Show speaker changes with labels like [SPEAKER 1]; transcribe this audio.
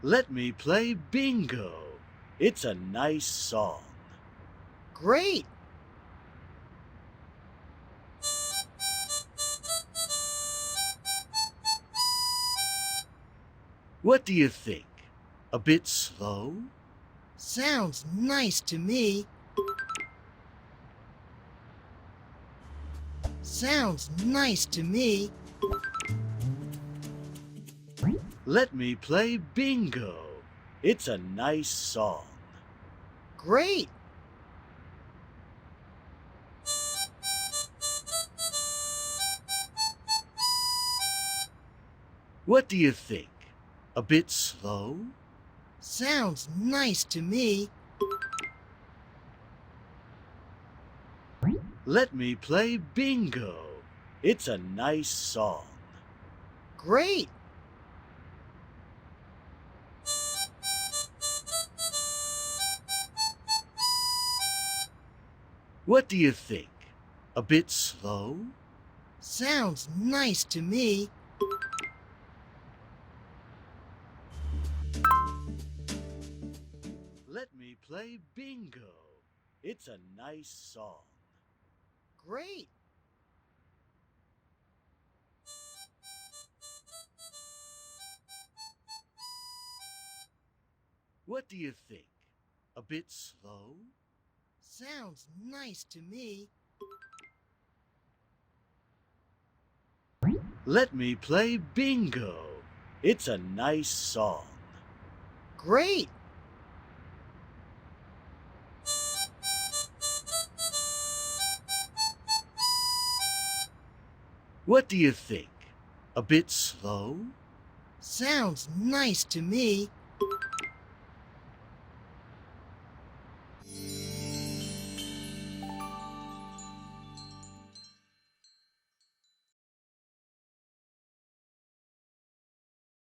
[SPEAKER 1] Let me play bingo. It's a nice song.
[SPEAKER 2] Great!
[SPEAKER 1] What do you think? A bit slow?
[SPEAKER 2] Sounds nice to me. Sounds nice to me.
[SPEAKER 1] Let me play bingo. It's a nice song.
[SPEAKER 2] Great!
[SPEAKER 1] What do you think? A bit slow?
[SPEAKER 2] Sounds nice to me.
[SPEAKER 1] Let me play bingo. It's a nice song.
[SPEAKER 2] Great!
[SPEAKER 1] What do you think? A bit slow?
[SPEAKER 2] Sounds nice to me.
[SPEAKER 1] Let me play bingo. It's a nice song.
[SPEAKER 2] Great!
[SPEAKER 1] What do you think? A bit slow?
[SPEAKER 2] Sounds nice to me.
[SPEAKER 1] Let me play bingo. It's a nice song. Great. What do you think? A bit slow? Sounds nice to me.
[SPEAKER 2] Sounds nice to me. Great! What do you think? A bit slow? Sounds nice to me.
[SPEAKER 1] Let me play bingo. It's a nice song.
[SPEAKER 2] Great!
[SPEAKER 1] What do you think? A bit slow?
[SPEAKER 2] Sounds nice to me.